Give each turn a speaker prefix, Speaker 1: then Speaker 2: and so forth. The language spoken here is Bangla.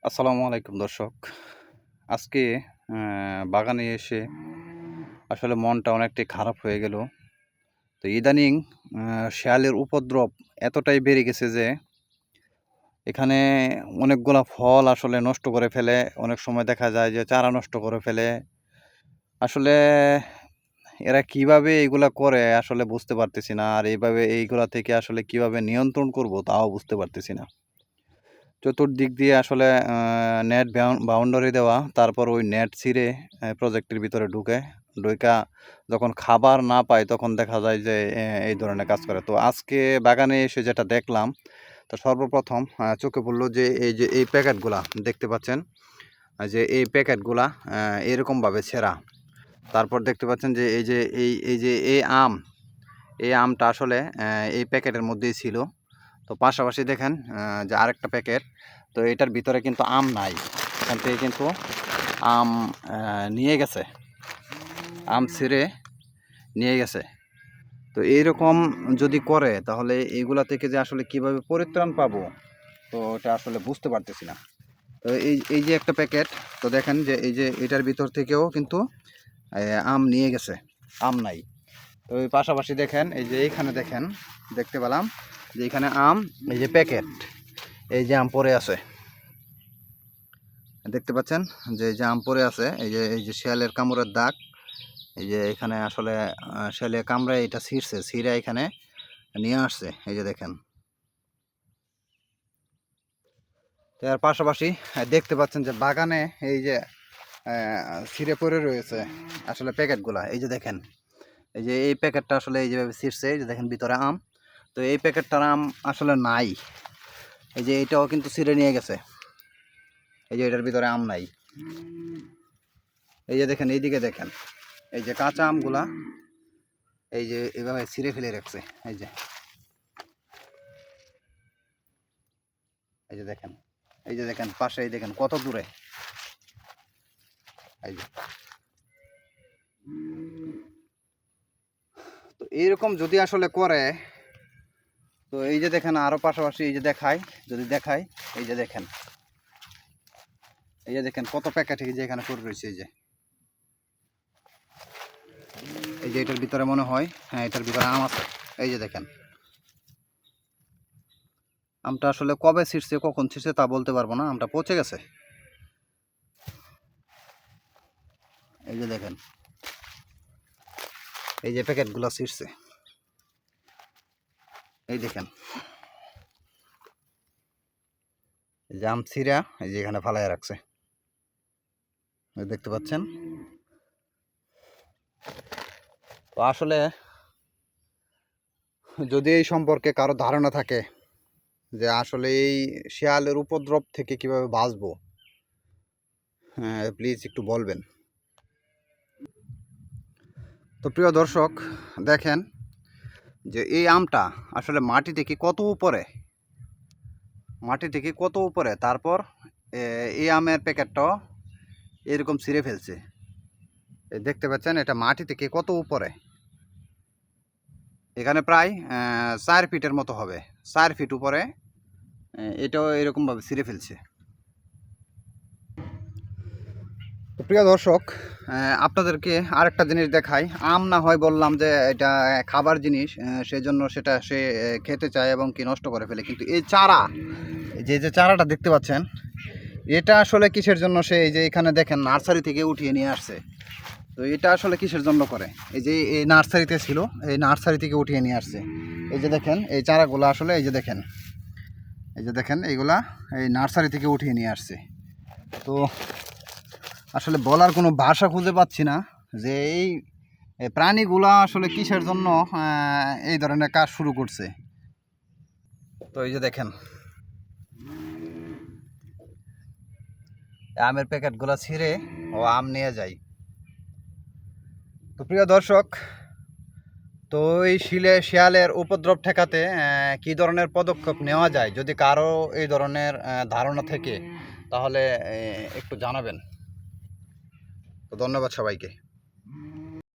Speaker 1: আসসালামু আলাইকুম দর্শক। আজকে বাগানে এসে আসলে মনটা অনেকটাই খারাপ হয়ে গেল। তো ইদানিং শেয়ালের উপদ্রব এতটাই বেড়ে গেছে যে এখানে অনেকগুলা ফল আসলে নষ্ট করে ফেলে। অনেক সময় দেখা যায় যে চারা নষ্ট করে ফেলে। আসলে এরা কিভাবে এগুলা করে আসলে বুঝতে পারতেছি না। আর এইগুলা থেকে আসলে কিভাবে নিয়ন্ত্রণ করব তাও বুঝতে পারতেছি না। চতুর্দিক দিয়ে আসলে নেট বাউন্ডারি দেওয়া, তারপর ওই নেট ছিঁড়ে প্রজেক্টের ভিতরে ঢুইকা যখন খাবার না পায় তখন দেখা যায় যে এই ধরনের কাজ করে। তো আজকে বাগানে এসে যেটা দেখলাম, তো সর্বপ্রথম চোখে পড়ল যে এই প্যাকেটগুলা দেখতে পাচ্ছেন, যে এই প্যাকেটগুলা এরকমভাবে ছেঁড়া। তারপর দেখতে পাচ্ছেন যে এই আমটা আসলে এই প্যাকেটের মধ্যেই ছিল। তো পাশাপাশি দেখেন যে আরেকটা প্যাকেট, তো এটার ভিতরে কিন্তু আম নাই। এখান থেকে কিন্তু আম নিয়ে গেছে, আম ছিঁড়ে নিয়ে গেছে। তো এইরকম যদি করে তাহলে এইগুলা থেকে যে আসলে কিভাবে পরিত্রাণ পাবো, তো এটা আসলে বুঝতে পারতেছি না। তো এই যে একটা প্যাকেট, তো দেখেন যে এটার ভিতর থেকেও কিন্তু আম নিয়ে গেছে, আম নাই। তো এই পাশাপাশি দেখেন এইখানে দেখতে পেলাম যে এখানে আম, এই যে প্যাকেট, এই যে আম পড়ে আছে, দেখতে পাচ্ছেন যে এই যে আম পড়ে আছে, এই যে শিয়ালের কামড়ের দাগ। এই যে এখানে আসলে শিয়ালে কামড়ে এটা ছিঁড়ে এখানে নিয়ে আসছে, এই যে দেখেন। তার পাশাপাশি দেখতে পাচ্ছেন যে বাগানে এই যে ছিঁড়ে পড়ে রয়েছে আসলে প্যাকেটগুলা, এই যে দেখেন। এই যে এই প্যাকেটটা আসলে এই যেভাবে ছিঁড়ছে, এই যে দেখেন ভিতরে আম। তো এই প্যাকেটটার আম আসলে নাই। এই যে এটাও কিন্তু ছিঁড়ে নিয়ে গেছে, এই যে এটার ভিতরে আম নাই। এই যে দেখেন, এইদিকে দেখেন, এই যে কাঁচা আমগুলা এই যে এভাবে ছিঁড়ে ফেলে রাখছে। এই যে দেখেন, এই যে দেখেন পাশে, এই দেখেন কত দূরে। এই যে, তো এইরকম যদি আসলে করে, তো এই যে দেখেন আরো পাশাপাশি এই যে দেখাই, এই যে দেখেন, কত প্যাকেট এই যে এখানে পড়ে রয়েছে। এই যে এটার ভিতরে মনে হয়, হ্যাঁ এটার ভিতরে আম আছে। এই যে দেখেন, আমটা আসলে কবে ছিঁড়ছে কখন ছিঁড়ছে তা বলতে পারবো না, আমটা পচে গেছে। এই যে দেখেন, এই যে প্যাকেটগুলো ছিঁড়ছে, এই দেখেন, এই যে আম ছিঁড়া এই যে এখানে ফালাইয়া রাখছে, দেখতে পাচ্ছেন। তো আসলে যদি এই সম্পর্কে কারো ধারণা থাকে যে আসলে এই শিয়ালের উপদ্রব থেকে কিভাবে বাঁচবো, হ্যাঁ প্লিজ একটু বলবেন। তো প্রিয় দর্শক, দেখেন যে এই আমটা আসলে মাটি থেকে কত উপরে, তারপর এই আমের প্যাকেটটাও এরকম ছিঁড়ে ফেলছে। দেখতে পাচ্ছেন এটা মাটি থেকে কত উপরে, এখানে প্রায় 4 ফিটের মতো হবে, 4 ফিট উপরে এটাও এরকমভাবে ছিঁড়ে ফেলছে। তো প্রিয় দর্শক, আপনাদেরকে আরেকটা জিনিস দেখাই। আম না হয় বললাম যে এটা খাবার জিনিস, সেই জন্য সেটা সে খেতে চায় এবং কি নষ্ট করে ফেলে, কিন্তু এই চারা, যে চারাটা দেখতে পাচ্ছেন, এটা আসলে কিসের জন্য সে এই যে এখানে দেখেন নার্সারি থেকে উঠিয়ে নিয়ে আসছে। তো এটা আসলে কিসের জন্য করে, এই যে এই নার্সারিতে ছিল, এই নার্সারি থেকে উঠিয়ে নিয়ে আসছে। এই যে দেখেন এই চারাগুলো আসলে এই যে দেখেন এইগুলা এই নার্সারি থেকে উঠিয়ে নিয়ে আসছে। তো আসলে বলার কোনো ভাষা খুঁজে পাচ্ছি না যে এই প্রাণীগুলা আসলে কিসের জন্য এই ধরনের কাজ শুরু করছে। তো এই যে দেখেন আমের প্যাকেটগুলো ছিঁড়ে ও আম নিয়ে যায়। তো প্রিয় দর্শক, তো এই শিয়ালের উপদ্রব ঠেকাতে কী ধরনের পদক্ষেপ নেওয়া যায়, যদি কারো এই ধরনের ধারণা থেকে তাহলে একটু জানাবেন। তো ধন্যবাদ সবাইকে।